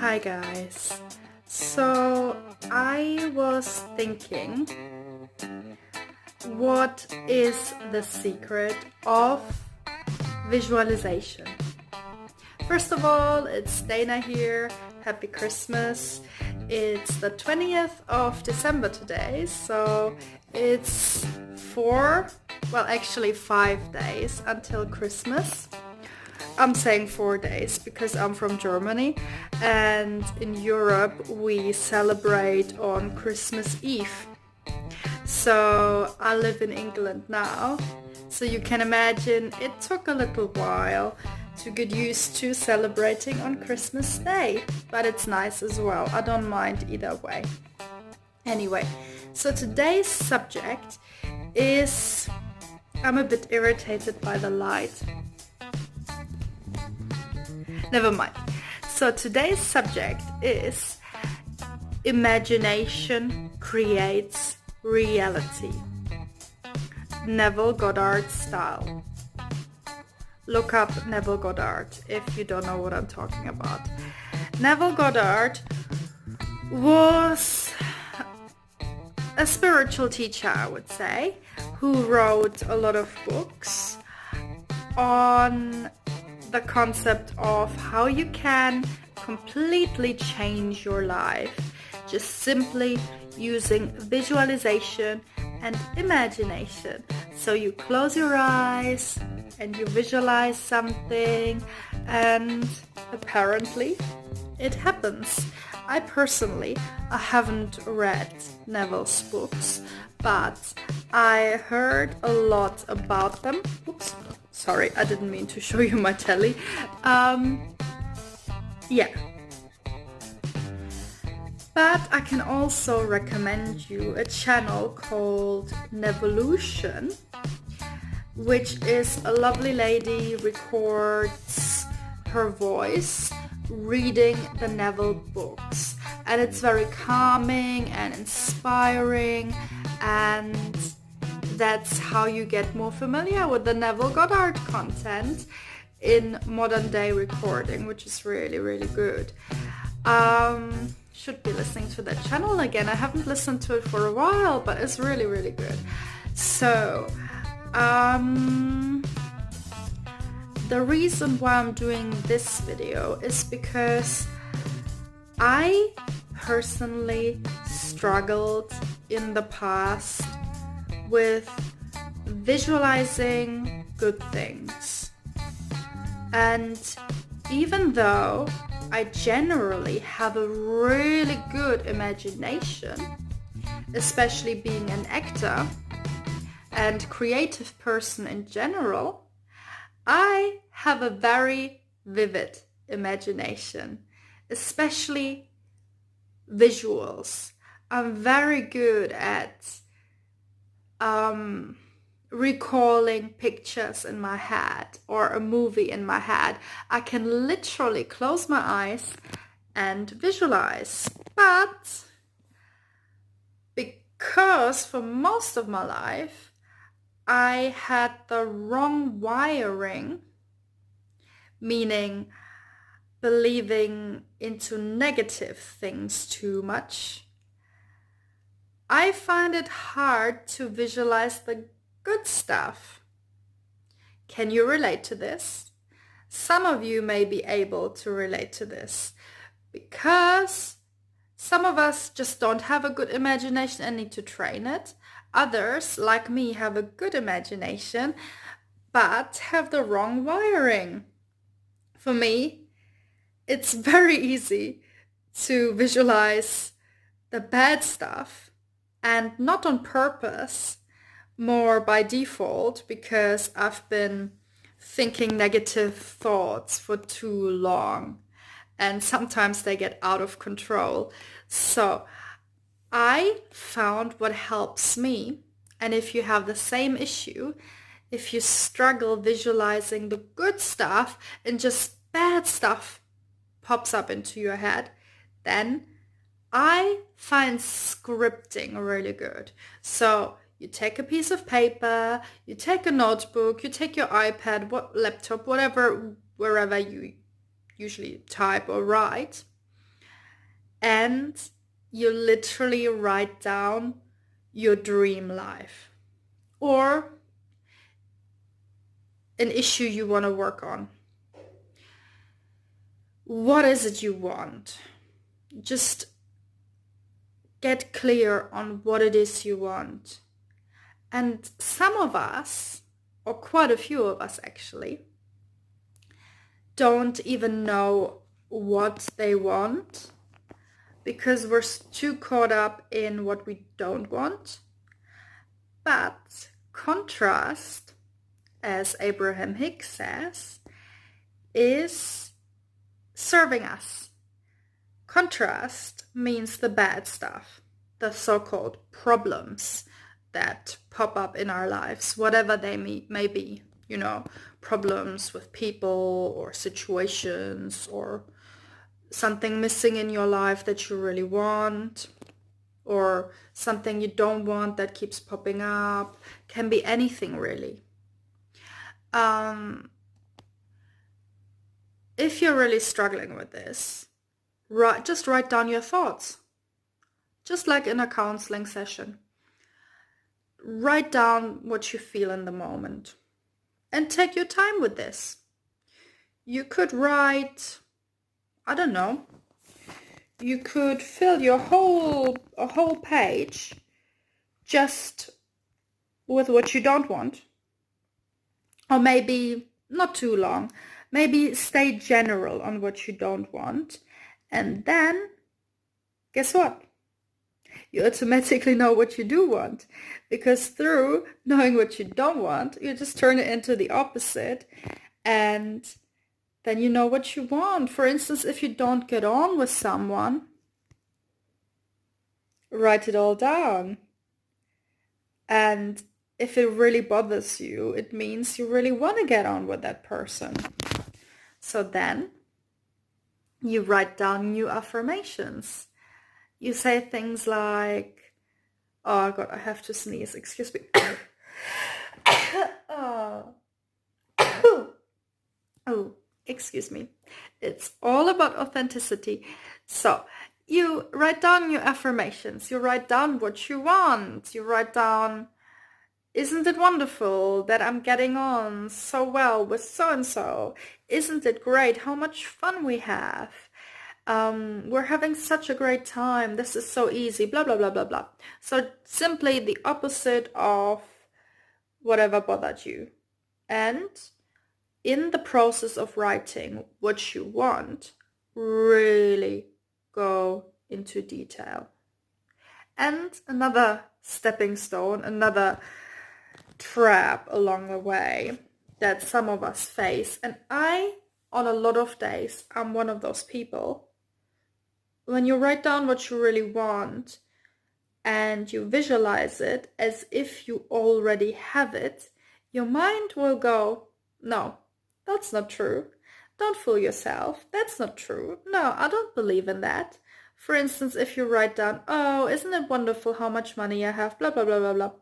Hi guys. So I was thinking, what is the secret of visualization? First of all, it's Dana here. Happy Christmas. It's the 20th of December today, so it's 5 days until Christmas. I'm saying 4 days because I'm from Germany, and in Europe we celebrate on Christmas Eve. So I live in England now, so you can imagine it took a little while to get used to celebrating on Christmas Day, but it's nice as well. I don't mind either way. Anyway, so today's subject is, I'm a bit irritated by the light. Never mind. So today's subject is imagination creates reality. Neville Goddard style. Look up Neville Goddard if you don't know what I'm talking about. Neville Goddard was a spiritual teacher, I would say, who wrote a lot of books on the concept of how you can completely change your life just simply using visualization and imagination. So you close your eyes and you visualize something, and apparently it happens. I haven't read Neville's books, but I heard a lot about them. Oops, sorry, I didn't mean to show you my telly. Yeah. But I can also recommend you a channel called Nevolution, which is a lovely lady records her voice reading the Neville books. And it's very calming and inspiring, and that's how you get more familiar with the Neville Goddard content in modern day recording, which is really, really good. Should be listening to that channel again. I haven't listened to it for a while, but it's really, really good. So, the reason why I'm doing this video is because I personally struggled in the past with visualizing good things. And even though I generally have a really good imagination, especially being an actor and creative person in general, I have a very vivid imagination, especially visuals. I'm very good at recalling pictures in my head or a movie in my head. I can literally close my eyes and visualize. But because for most of my life I had the wrong wiring, meaning believing into negative things too much, I find it hard to visualize the good stuff. Can you relate to this? Some of you may be able to relate to this because some of us just don't have a good imagination and need to train it. Others, like me, have a good imagination but have the wrong wiring. For me, it's very easy to visualize the bad stuff, and not on purpose, more by default, because I've been thinking negative thoughts for too long and sometimes they get out of control. So I found what helps me, and if you have the same issue, if you struggle visualizing the good stuff and just bad stuff pops up into your head, then I find scripting really good. So you take a piece of paper, you take a notebook, you take your iPad, laptop, whatever, wherever you usually type or write, and you literally write down your dream life or an issue you want to work on. What is it you want? Just get clear on what it is you want. And some of us, or quite a few of us actually, don't even know what they want because we're too caught up in what we don't want. But contrast, as Abraham Hicks says, is serving us. Contrast means the bad stuff, the so-called problems that pop up in our lives, whatever they may be, problems with people or situations or something missing in your life that you really want, or something you don't want that keeps popping up. Can be anything really. If you're really struggling with this, just write down your thoughts. Just like in a counseling session. Write down what you feel in the moment. And take your time with this. You could write, I don't know, you could fill a whole page just with what you don't want. Or maybe not too long. Maybe stay general on what you don't want. And then, guess what? You automatically know what you do want. Because through knowing what you don't want, you just turn it into the opposite. And then you know what you want. For instance, if you don't get on with someone, write it all down. And if it really bothers you, it means you really want to get on with that person. So then you write down new affirmations. You say things like, oh God, I have to sneeze, excuse me. Oh, excuse me. It's all about authenticity. So you write down your affirmations. You write down what you want. You write down, isn't it wonderful that I'm getting on so well with so-and-so? Isn't it great how much fun we have? We're having such a great time. This is so easy, blah, blah, blah, blah, blah. So simply the opposite of whatever bothered you. And in the process of writing what you want, really go into detail. And another stepping stone, another trap along the way that some of us face, and I, on a lot of days, I'm one of those people. When you write down what you really want and you visualize it as if you already have it, your mind will go, no, that's not true. Don't fool yourself. That's not true. No, I don't believe in that. For instance, if you write down, oh, isn't it wonderful how much money I have, blah, blah, blah, blah, blah.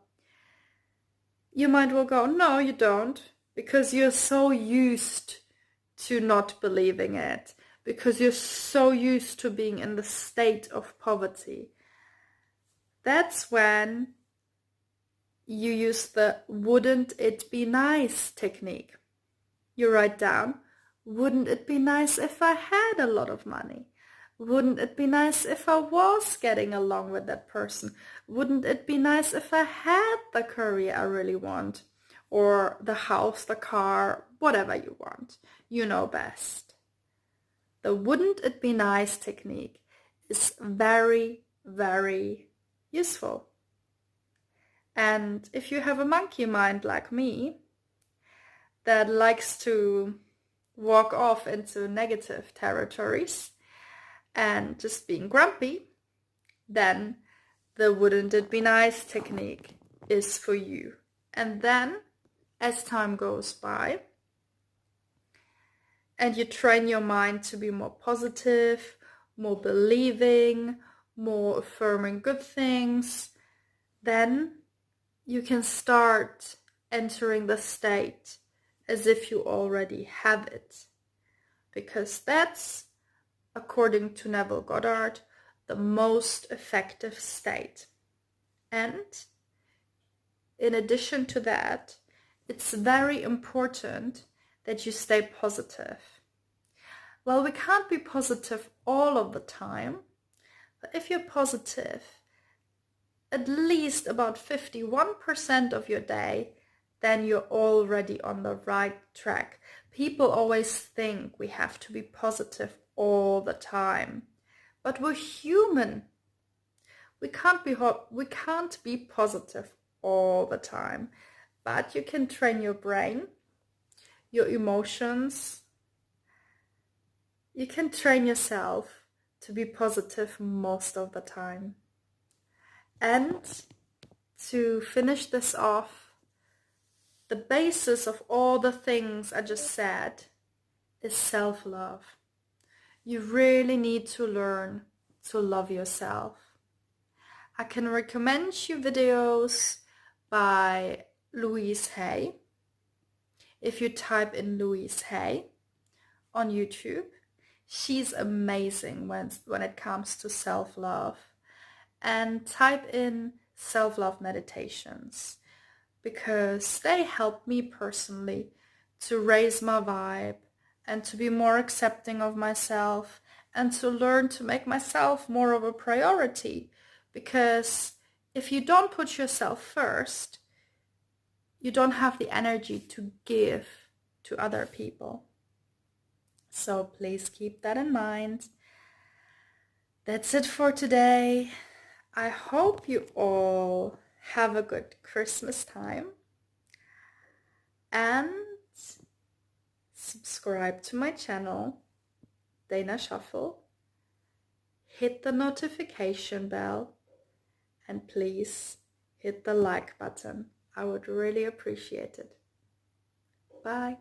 Your mind will go, no, you don't, because you're so used to not believing it, because you're so used to being in the state of poverty. That's when you use the wouldn't it be nice technique. You write down, wouldn't it be nice if I had a lot of money? Wouldn't it be nice if I was getting along with that person? Wouldn't it be nice if I had the career I really want? Or the house, the car, whatever you want. You know best. The wouldn't it be nice technique is very, very useful. And if you have a monkey mind like me that likes to walk off into negative territories and just being grumpy, then the wouldn't it be nice technique is for you. And then as time goes by and you train your mind to be more positive, more believing, more affirming good things, then you can start entering the state as if you already have it. Because that's, according to Neville Goddard, the most effective state. And in addition to that, it's very important that you stay positive. Well, we can't be positive all of the time, but if you're positive at least about 51% of your day, then you're already on the right track. People always think we have to be positive all the time, but we're human. We can't be positive all the time, but you can train your brain, your emotions. You can train yourself to be positive most of the time. And to finish this off, the basis of all the things I just said is self-love. You really need to learn to love yourself. I can recommend you videos by Louise Hay. If you type in Louise Hay on YouTube, she's amazing when it comes to self-love. And type in self-love meditations, because they help me personally to raise my vibe and to be more accepting of myself and to learn to make myself more of a priority. Because if you don't put yourself first, you don't have the energy to give to other people. So please keep that in mind. That's it for today. I hope you all have a good Christmas time and subscribe to my channel, Dana Shuffle. Hit the notification bell and please hit the like button. I would really appreciate it. Bye.